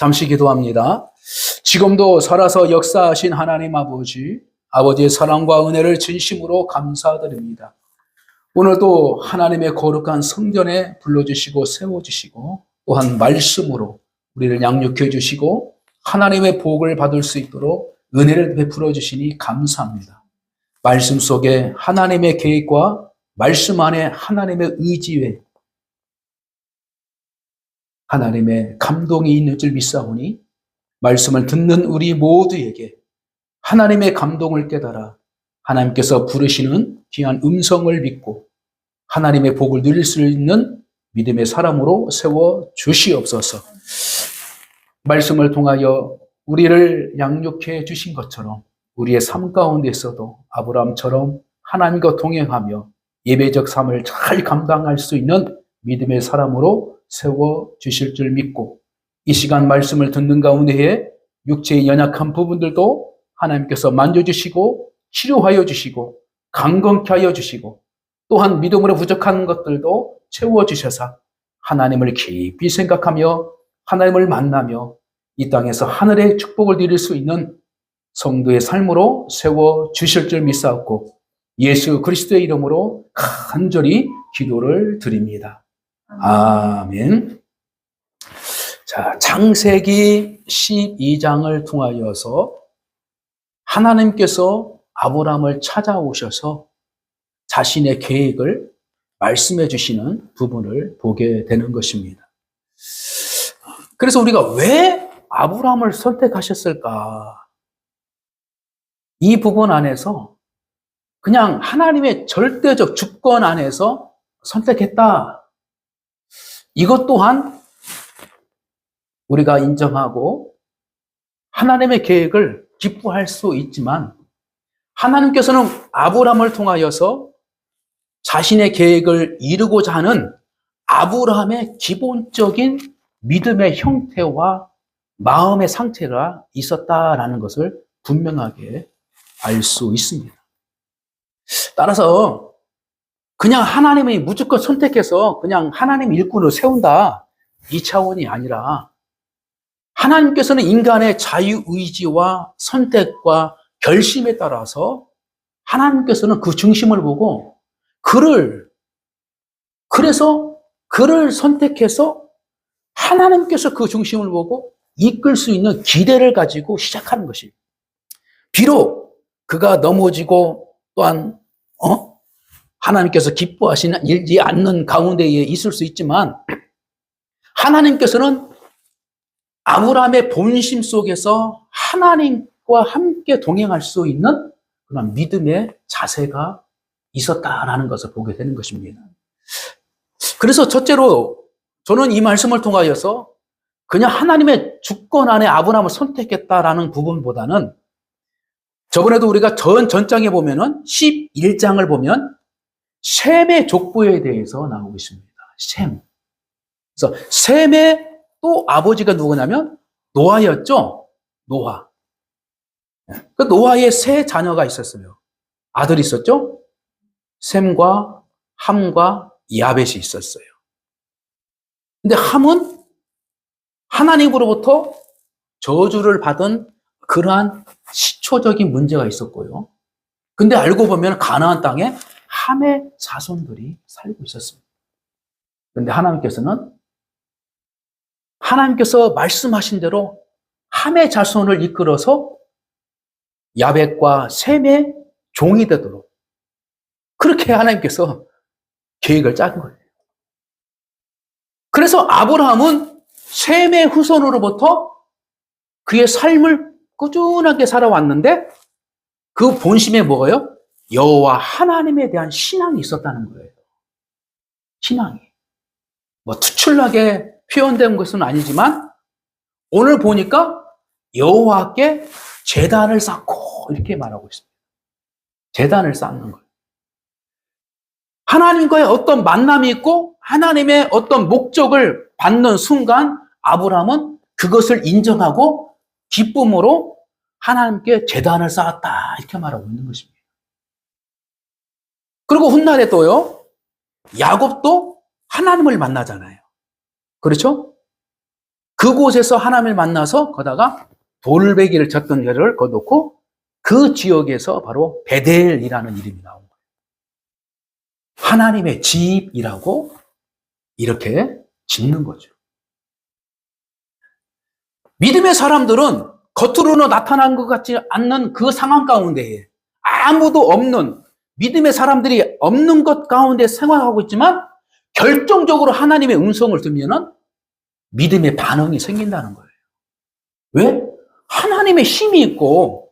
잠시 기도합니다. 지금도 살아서 역사하신 하나님 아버지, 아버지의 사랑과 은혜를 진심으로 감사드립니다. 오늘도 하나님의 거룩한 성전에 불러주시고 세워주시고 또한 말씀으로 우리를 양육해 주시고 하나님의 복을 받을 수 있도록 은혜를 베풀어 주시니 감사합니다. 말씀 속에 하나님의 계획과 말씀 안에 하나님의 의지에 하나님의 감동이 있는 줄 믿사오니 말씀을 듣는 우리 모두에게 하나님의 감동을 깨달아 하나님께서 부르시는 귀한 음성을 믿고 하나님의 복을 누릴 수 있는 믿음의 사람으로 세워 주시옵소서. 말씀을 통하여 우리를 양육해 주신 것처럼 우리의 삶 가운데서도 아브라함처럼 하나님과 동행하며 예배적 삶을 잘 감당할 수 있는 믿음의 사람으로 세워 주실 줄 믿고 이 시간 말씀을 듣는 가운데에 육체의 연약한 부분들도 하나님께서 만져주시고 치료하여 주시고 강건케 하여 주시고 또한 믿음으로 부족한 것들도 채워주셔서 하나님을 깊이 생각하며 하나님을 만나며 이 땅에서 하늘의 축복을 누릴 수 있는 성도의 삶으로 세워주실 줄 믿사옵고 예수 그리스도의 이름으로 간절히 기도를 드립니다. 아멘. 자, 창세기 12장을 통하여서 하나님께서 아브라함을 찾아오셔서 자신의 계획을 말씀해 주시는 부분을 보게 되는 것입니다. 그래서 우리가 왜 아브라함을 선택하셨을까? 이 부분 안에서 그냥 하나님의 절대적 주권 안에서 선택했다. 이것 또한 우리가 인정하고 하나님의 계획을 기뻐할 수 있지만 하나님께서는 아브라함을 통하여서 자신의 계획을 이루고자 하는 아브라함의 기본적인 믿음의 형태와 마음의 상태가 있었다라는 것을 분명하게 알 수 있습니다. 따라서 그냥 하나님이 무조건 선택해서 그냥 하나님 일꾼을 세운다 이 차원이 아니라 하나님께서는 인간의 자유의지와 선택과 결심에 따라서 하나님께서는 그 중심을 보고 그래서 그를 선택해서 하나님께서 그 중심을 보고 이끌 수 있는 기대를 가지고 시작하는 것입니다. 비록 그가 넘어지고 또한 하나님께서 기뻐하시지 않는 가운데에 있을 수 있지만 하나님께서는 아브라함의 본심 속에서 하나님과 함께 동행할 수 있는 그런 믿음의 자세가 있었다라는 것을 보게 되는 것입니다. 그래서 첫째로 저는 이 말씀을 통하여서 그냥 하나님의 주권 안에 아브라함을 선택했다라는 부분보다는 저번에도 우리가 전장에 보면은 11장을 보면 셈의 족보에 대해서 나오고 있습니다. 셈. 그래서 셈의 또 아버지가 누구냐면 노아였죠. 노아. 그 노아의 세 자녀가 있었어요. 아들이 있었죠. 셈과 함과 야벳이 있었어요. 근데 함은 하나님으로부터 저주를 받은 그러한 시초적인 문제가 있었고요. 근데 알고 보면 가나안 땅에 함의 자손들이 살고 있었습니다. 근데 하나님께서 말씀하신 대로 함의 자손을 이끌어서 야벳과 셈의 종이 되도록 그렇게 하나님께서 계획을 짠 거예요. 그래서 아브라함은 셈의 후손으로부터 그의 삶을 꾸준하게 살아왔는데 그 본심에 뭐예요? 여호와 하나님에 대한 신앙이 있었다는 거예요. 신앙이. 뭐 투철하게 표현된 것은 아니지만 오늘 보니까 여호와께 제단을 쌓고 이렇게 말하고 있습니다. 제단을 쌓는 거예요. 하나님과의 어떤 만남이 있고 하나님의 어떤 목적을 받는 순간 아브라함은 그것을 인정하고 기쁨으로 하나님께 제단을 쌓았다 이렇게 말하고 있는 것입니다. 그리고 훗날에 또요 야곱도 하나님을 만나잖아요. 그렇죠? 그곳에서 하나님을 만나서 거다가 돌베개를 쳤던 데를 거놓고 그 지역에서 바로 베델이라는 이름이 나온 거예요. 하나님의 집이라고 이렇게 짓는 거죠. 믿음의 사람들은 겉으로는 나타난 것 같지 않는 그 상황 가운데에 아무도 없는 믿음의 사람들이 없는 것 가운데 생활하고 있지만 결정적으로 하나님의 음성을 들으면은 믿음의 반응이 생긴다는 거예요. 왜? 하나님의 힘이 있고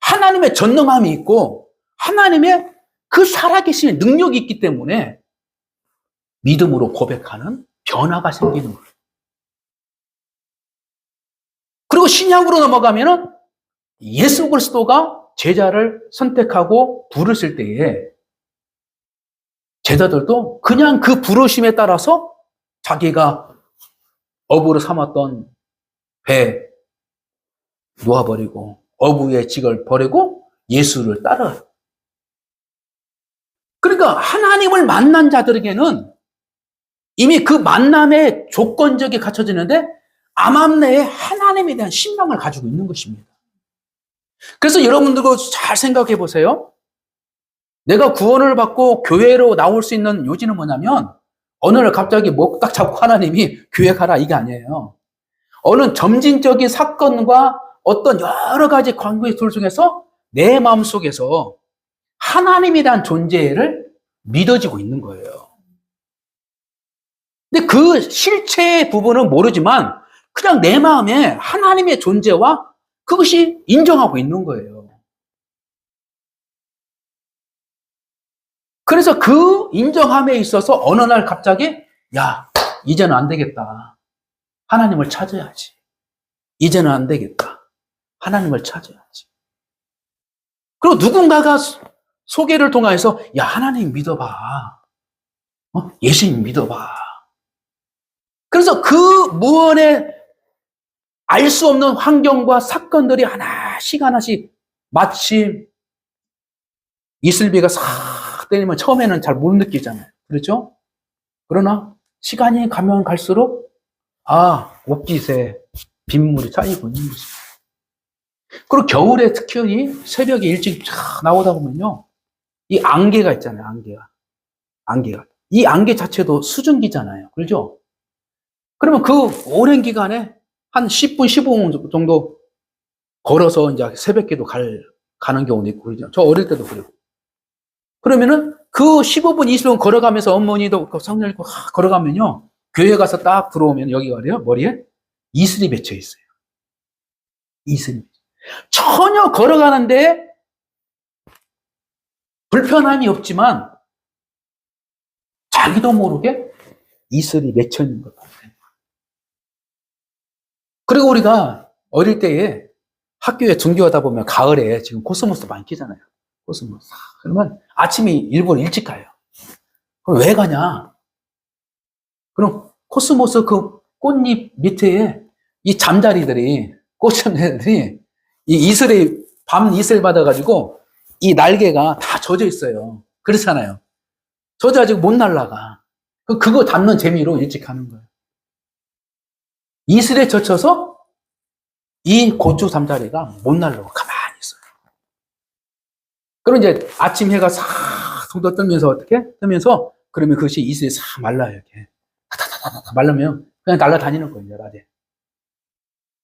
하나님의 전능함이 있고 하나님의 그 살아계신 능력이 있기 때문에 믿음으로 고백하는 변화가 생기는 거예요. 그리고 신약으로 넘어가면은 예수 그리스도가 제자를 선택하고 부르실 때에 제자들도 그냥 그 부르심에 따라서 자기가 어부로 삼았던 배 놓아버리고 어부의 직을 버리고 예수를 따라요. 그러니까 하나님을 만난 자들에게는 이미 그 만남의 조건적이 갖춰지는데 암암내에 하나님에 대한 신망을 가지고 있는 것입니다. 그래서 여러분들도 잘 생각해 보세요. 내가 구원을 받고 교회로 나올 수 있는 요지는 뭐냐면 어느 날 갑자기 목 딱 잡고 하나님이 교회 가라 이게 아니에요. 어느 점진적인 사건과 어떤 여러 가지 관계들 중에서 내 마음속에서 하나님에 대한 존재를 믿어지고 있는 거예요. 근데 그 실체의 부분은 모르지만 그냥 내 마음에 하나님의 존재와 그것이 인정하고 있는 거예요. 그래서 그 인정함에 있어서 어느 날 갑자기 야, 이제는 안 되겠다. 하나님을 찾아야지. 이제는 안 되겠다. 하나님을 찾아야지. 그리고 누군가가 소개를 통해서 야, 하나님 믿어봐. 예수님 믿어봐. 그래서 그 무언의 알 수 없는 환경과 사건들이 하나씩 마치 이슬비가 싹 때리면 처음에는 잘 못 느끼잖아요. 그렇죠? 그러나 시간이 가면 갈수록 옷깃에 빗물이 쌓이고 있는 거죠. 그리고 겨울에 특히 새벽에 일찍 나오다 보면요. 이 안개가 있잖아요. 안개가. 이 안개 자체도 수증기잖아요. 그렇죠? 그러면 그 오랜 기간에 한 10분, 15분 정도 걸어서 이제 새벽기도 가는 경우도 있고, 그러죠. 저 어릴 때도 그러고. 그러면은 그 15분, 20분 걸어가면서 어머니도 성령 읽고 걸어가면요. 교회 가서 딱 들어오면 여기가 어디요? 머리에 이슬이 맺혀 있어요. 이슬이. 전혀 걸어가는데 불편함이 없지만 자기도 모르게 이슬이 맺혀 있는 것 같아요. 그리고 우리가 어릴 때에 학교에 등교하다 보면 가을에 지금 코스모스 많이 키잖아요. 코스모스. 그러면 아침에 일부러 일찍 가요. 그럼 왜 가냐? 그럼 코스모스 그 꽃잎 밑에 이 잠자리들이, 꽃잠자리들이 이 이슬에, 밤 이슬 받아가지고 이 날개가 다 젖어 있어요. 그렇잖아요. 젖어가지고 못 날아가. 그거 담는 재미로 일찍 가는 거예요. 이슬에 젖혀서 이 고추 잠자리가 못 날라고 가만히 있어요. 그럼 이제 아침 해가 싹 쏟아 뜨면서 뜨면서 그러면 그것이 이슬에 싹 말라요. 이렇게. 타타타타 말르면 그냥 날아다니는 거예요. 낮에.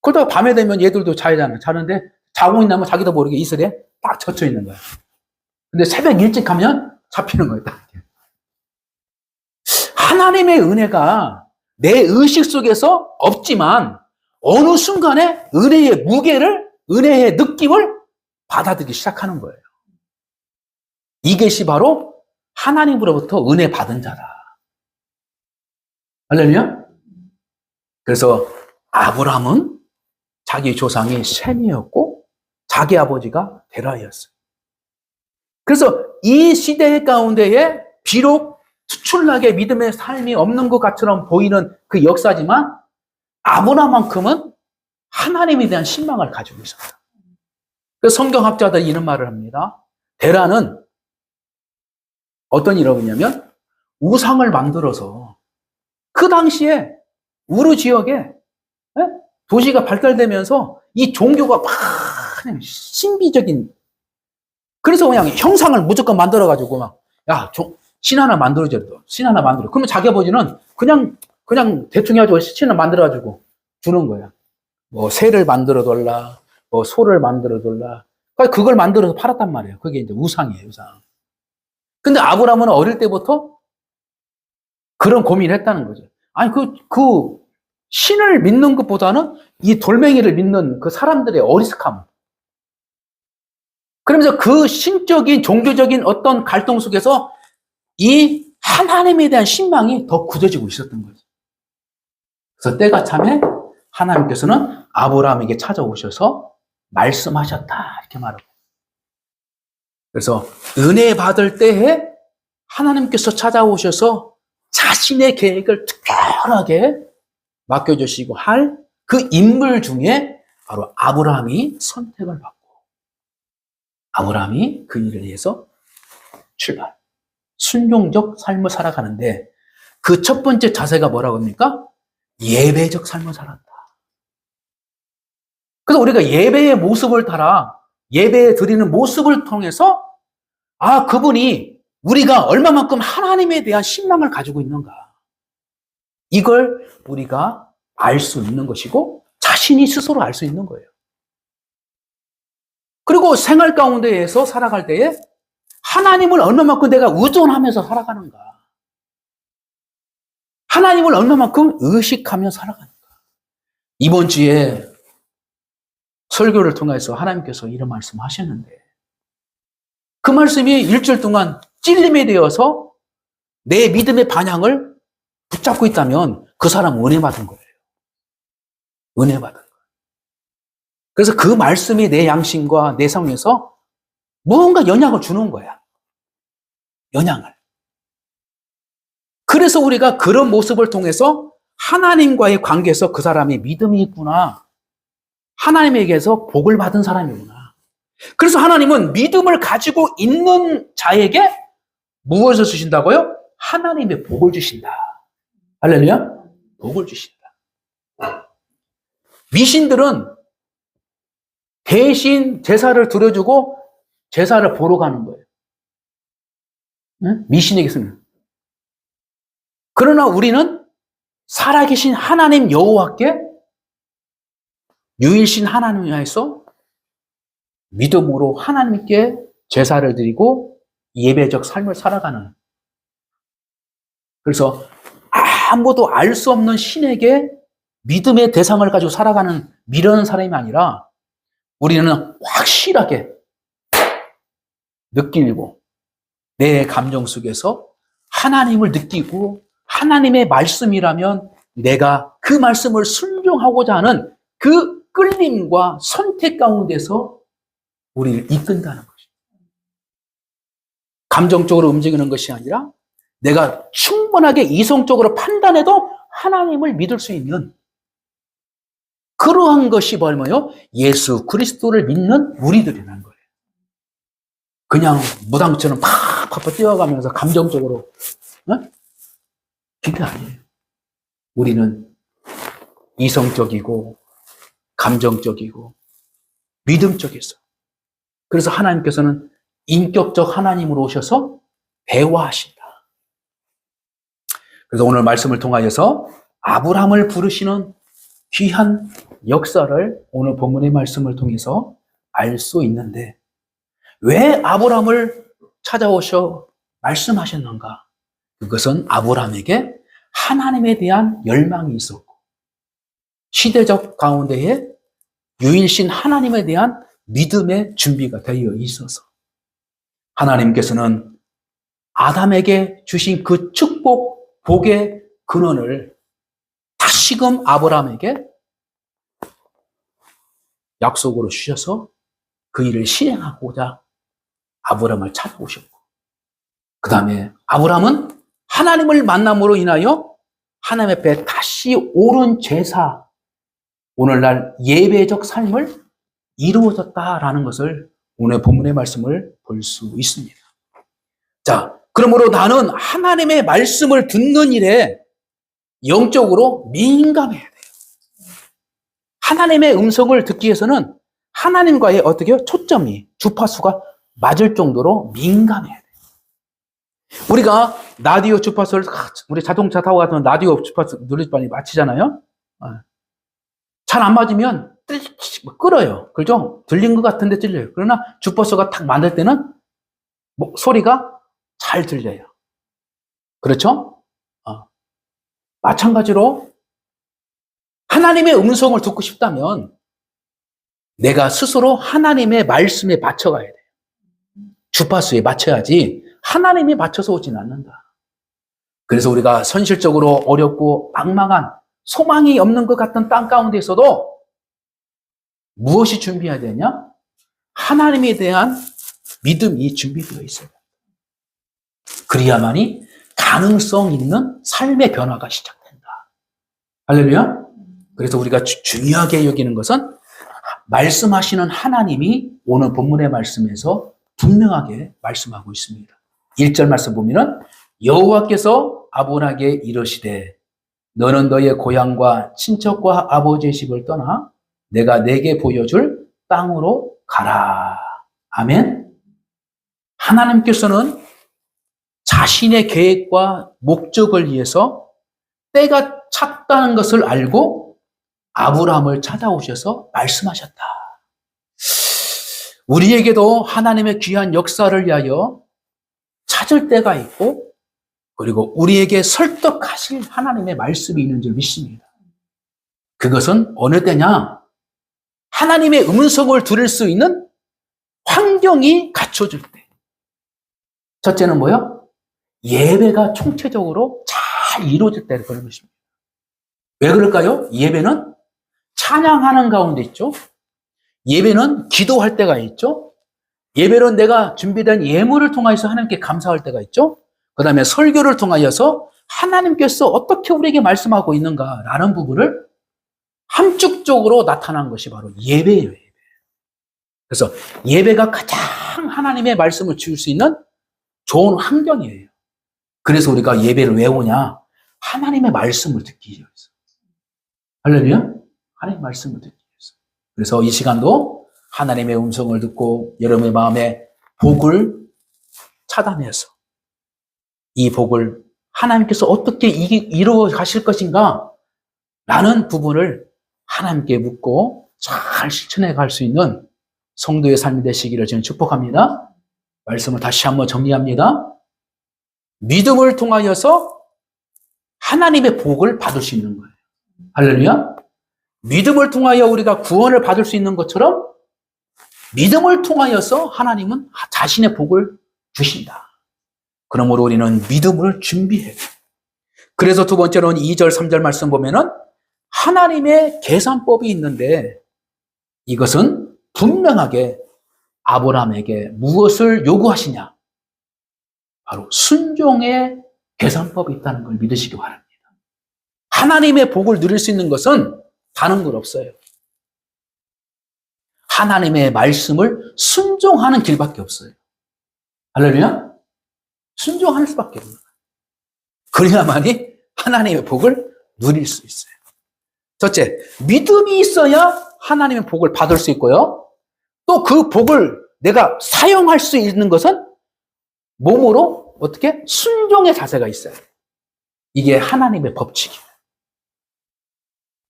그러다가 밤에 되면 얘들도 자는데 자고 있나면 자기도 모르게 이슬에 딱 젖혀 있는 거예요. 근데 새벽 일찍 가면 잡히는 거예요. 딱. 하나님의 은혜가 내 의식 속에서 없지만 어느 순간에 은혜의 무게를, 은혜의 느낌을 받아들이기 시작하는 거예요. 이것이 바로 하나님으로부터 은혜 받은 자다. 할렐루야? 그래서 아브라함은 자기 조상이 셈이었고 자기 아버지가 데라였어요. 그래서 이 시대 가운데에 비록 투출나게 믿음의 삶이 없는 것처럼 보이는 그 역사지만 아브라함만큼은 하나님에 대한 신망을 가지고 있었다. 그래서 성경학자들이 이런 말을 합니다. 데라는 어떤 일을 했냐면 우상을 만들어서 그 당시에 우르 지역에 도시가 발달되면서 이 종교가 막 그냥 신비적인, 그래서 그냥 형상을 무조건 만들어가지고 막, 야, 신 하나 만들어줘. 신 하나 만들어. 그러면 자기 아버지는 그냥 대충 해가지고 신 하나 만들어가지고 주는 거야. 뭐, 새를 만들어 달라, 뭐, 소를 만들어 달라. 그러니까 그걸 만들어서 팔았단 말이에요. 그게 이제 우상이에요, 우상. 근데 아브라함은 어릴 때부터 그런 고민을 했다는 거죠. 아니, 그 신을 믿는 것보다는 이 돌멩이를 믿는 그 사람들의 어리숙함. 그러면서 그 신적인, 종교적인 어떤 갈등 속에서 이 하나님에 대한 신망이 더 굳어지고 있었던 거죠. 그래서 때가 참에 하나님께서는 아브라함에게 찾아오셔서 말씀하셨다. 이렇게 말하고. 그래서 은혜 받을 때에 하나님께서 찾아오셔서 자신의 계획을 특별하게 맡겨주시고 할 그 인물 중에 바로 아브라함이 선택을 받고 아브라함이 그 일을 위해서 출발. 순종적 삶을 살아가는데 그 첫 번째 자세가 뭐라고 합니까? 예배적 삶을 살았다. 그래서 우리가 예배의 모습을 따라 예배 드리는 모습을 통해서 아, 그분이 우리가 얼마만큼 하나님에 대한 신망을 가지고 있는가. 이걸 우리가 알 수 있는 것이고 자신이 스스로 알 수 있는 거예요. 그리고 생활 가운데에서 살아갈 때에 하나님을 얼마만큼 내가 의존하면서 살아가는가. 하나님을 얼마만큼 의식하며 살아가는가. 이번 주에 설교를 통해서 하나님께서 이런 말씀 하셨는데 그 말씀이 일주일 동안 찔림에 되어서 내 믿음의 반향을 붙잡고 있다면 그 사람은 은혜 받은 거예요. 은혜 받은 거예요. 그래서 그 말씀이 내 양심과 내 성에서 무언가 영향을 주는 거야. 영향을. 그래서 우리가 그런 모습을 통해서 하나님과의 관계에서 그 사람이 믿음이 있구나. 하나님에게서 복을 받은 사람이구나. 그래서 하나님은 믿음을 가지고 있는 자에게 무엇을 주신다고요? 하나님의 복을 주신다. 할렐루야? 복을 주신다. 미신들은 대신 제사를 드려주고 제사를 보러 가는 거예요. 응? 미신에게서는. 그러나 우리는 살아계신 하나님 여호와께 유일신 하나님을 위해서 믿음으로 하나님께 제사를 드리고 예배적 삶을 살아가는. 그래서 아무도 알 수 없는 신에게 믿음의 대상을 가지고 살아가는 미련한 사람이 아니라 우리는 확실하게 느끼고 내 감정 속에서 하나님을 느끼고 하나님의 말씀이라면 내가 그 말씀을 순종하고자 하는 그 끌림과 선택 가운데서 우리를 이끈다는 것입니다. 감정적으로 움직이는 것이 아니라 내가 충분하게 이성적으로 판단해도 하나님을 믿을 수 있는 그러한 것이 뭐예요? 예수 그리스도를 믿는 우리들이라는 거예요. 그냥 무당처럼 팍팍 뛰어가면서 감정적으로 그게 아니에요. 우리는 이성적이고 감정적이고 믿음적이죠. 그래서 하나님께서는 인격적 하나님으로 오셔서 대화하신다. 그래서 오늘 말씀을 통하여서 아브라함을 부르시는 귀한 역사를 오늘 본문의 말씀을 통해서 알 수 있는데 왜 아브라함을 찾아오셔 말씀하셨는가? 그것은 아브라함에게 하나님에 대한 열망이 있었고 시대적 가운데에 유일신 하나님에 대한 믿음의 준비가 되어 있어서 하나님께서는 아담에게 주신 그 축복, 복의 근원을 다시금 아브라함에게 약속으로 주셔서 그 일을 실행하고자 아브라함을 찾아오셨고 그 다음에 아브라함은 하나님을 만남으로 인하여 하나님 앞에 다시 옳은 제사, 오늘날 예배적 삶을 이루어졌다라는 것을 오늘 본문의 말씀을 볼 수 있습니다. 자, 그러므로 나는 하나님의 말씀을 듣는 일에 영적으로 민감해야 돼요. 하나님의 음성을 듣기 위해서는 하나님과의 어떻게 초점이, 주파수가 맞을 정도로 민감해야 돼요. 우리가 라디오 주파수를, 우리 자동차 타고 가서 라디오 주파수 누르지 빨리 맞추잖아요. 잘 안 맞으면 끌어요. 그죠? 들린 것 같은데 들려요. 그러나 주파수가 탁 맞을 때는 소리가 잘 들려요. 그렇죠? 마찬가지로 하나님의 음성을 듣고 싶다면 내가 스스로 하나님의 말씀에 맞춰가야 돼요. 주파수에 맞춰야지 하나님이 맞춰서 오진 않는다. 그래서 우리가 현실적으로 어렵고 막막한 소망이 없는 것 같은 땅 가운데서도 무엇이 준비해야 되냐? 하나님에 대한 믿음이 준비되어 있어요. 그래야만이 가능성 있는 삶의 변화가 시작된다. 할렐루야? 그래서 우리가 중요하게 여기는 것은 말씀하시는 하나님이 오늘 본문의 말씀에서 분명하게 말씀하고 있습니다. 1절 말씀 보면은 여호와께서 아브라함에게 이르시되 너는 너의 고향과 친척과 아버지의 집을 떠나 내가 내게 보여줄 땅으로 가라. 아멘. 하나님께서는 자신의 계획과 목적을 위해서 때가 찼다는 것을 알고 아브라함을 찾아오셔서 말씀하셨다. 우리에게도 하나님의 귀한 역사를 위하여 찾을 때가 있고 그리고 우리에게 설득하실 하나님의 말씀이 있는 줄 믿습니다. 그것은 어느 때냐? 하나님의 음성을 들을 수 있는 환경이 갖춰질 때. 첫째는 뭐요? 예배가 총체적으로 잘 이루어질 때 그런 것입니다. 왜 그럴까요? 예배는 찬양하는 가운데 있죠. 예배는 기도할 때가 있죠. 예배는 내가 준비된 예물을 통해서 하나님께 감사할 때가 있죠. 그 다음에 설교를 통하여서 하나님께서 어떻게 우리에게 말씀하고 있는가라는 부분을 함축적으로 나타난 것이 바로 예배예요. 예배. 그래서 예배가 가장 하나님의 말씀을 지을 수 있는 좋은 환경이에요. 그래서 우리가 예배를 왜 오냐? 하나님의 말씀을 듣기 위해서. 할렐루야? 하나님의 말씀을 듣기 위해서. 그래서 이 시간도 하나님의 음성을 듣고 여러분의 마음에 복을 차단해서 이 복을 하나님께서 어떻게 이루어 가실 것인가? 라는 부분을 하나님께 묻고 잘 실천해 갈 수 있는 성도의 삶이 되시기를 저는 축복합니다. 말씀을 다시 한번 정리합니다. 믿음을 통하여서 하나님의 복을 받을 수 있는 거예요. 할렐루야. 믿음을 통하여 우리가 구원을 받을 수 있는 것처럼 믿음을 통하여서 하나님은 자신의 복을 주신다. 그러므로 우리는 믿음을 준비해야 돼요. 그래서 두 번째로는 2절, 3절 말씀 보면은 하나님의 계산법이 있는데 이것은 분명하게 아브라함에게 무엇을 요구하시냐? 바로 순종의 계산법이 있다는 걸 믿으시기 바랍니다. 하나님의 복을 누릴 수 있는 것은 다른 것 없어요. 하나님의 말씀을 순종하는 길밖에 없어요. 할렐루야? 순종할 수밖에 없는 거예요. 그래야만이 하나님의 복을 누릴 수 있어요. 첫째, 믿음이 있어야 하나님의 복을 받을 수 있고요. 또 그 복을 내가 사용할 수 있는 것은 몸으로 어떻게? 순종의 자세가 있어요. 이게 하나님의 법칙이에요.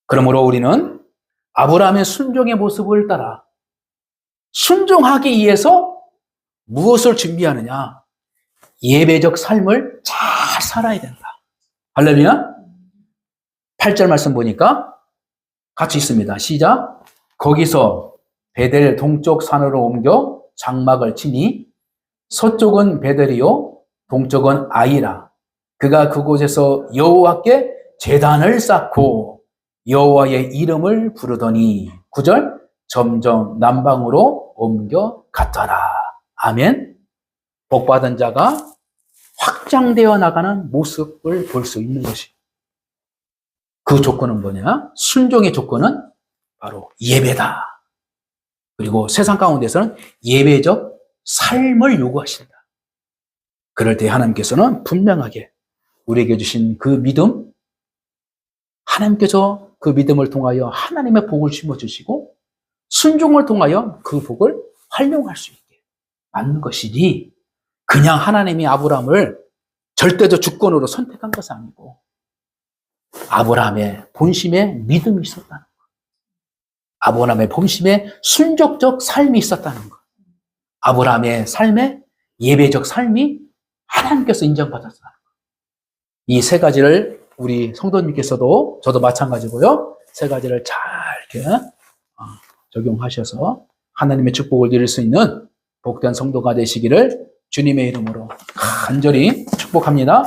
그러므로 우리는 아브라함의 순종의 모습을 따라 순종하기 위해서 무엇을 준비하느냐? 예배적 삶을 잘 살아야 된다. 할렐루야? 8절 말씀 보니까 같이 있습니다. 시작. 거기서 베델 동쪽 산으로 옮겨 장막을 치니 서쪽은 베델이요 동쪽은 아이라. 그가 그곳에서 여호와께 제단을 쌓고 여호와의 이름을 부르더니 9절 점점 남방으로 옮겨 갔더라. 아멘. 복받은 자가 확장되어 나가는 모습을 볼 수 있는 것이. 그 조건은 뭐냐? 순종의 조건은 바로 예배다. 그리고 세상 가운데서는 예배적 삶을 요구하신다. 그럴 때 하나님께서는 분명하게 우리에게 주신 그 믿음, 하나님께서 그 믿음을 통하여 하나님의 복을 심어주시고 순종을 통하여 그 복을 활용할 수 있게 만든 것이니 그냥 하나님이 아브라함을 절대적 주권으로 선택한 것이 아니고 아브라함의 본심에 믿음이 있었다는 것. 아브라함의 본심에 순종적 삶이 있었다는 것. 아브라함의 삶에 예배적 삶이 하나님께서 인정받았다는 것. 이 세 가지를 우리 성도님께서도 저도 마찬가지고요. 세 가지를 잘 이렇게 적용하셔서 하나님의 축복을 드릴 수 있는 복된 성도가 되시기를 주님의 이름으로 간절히 축복합니다.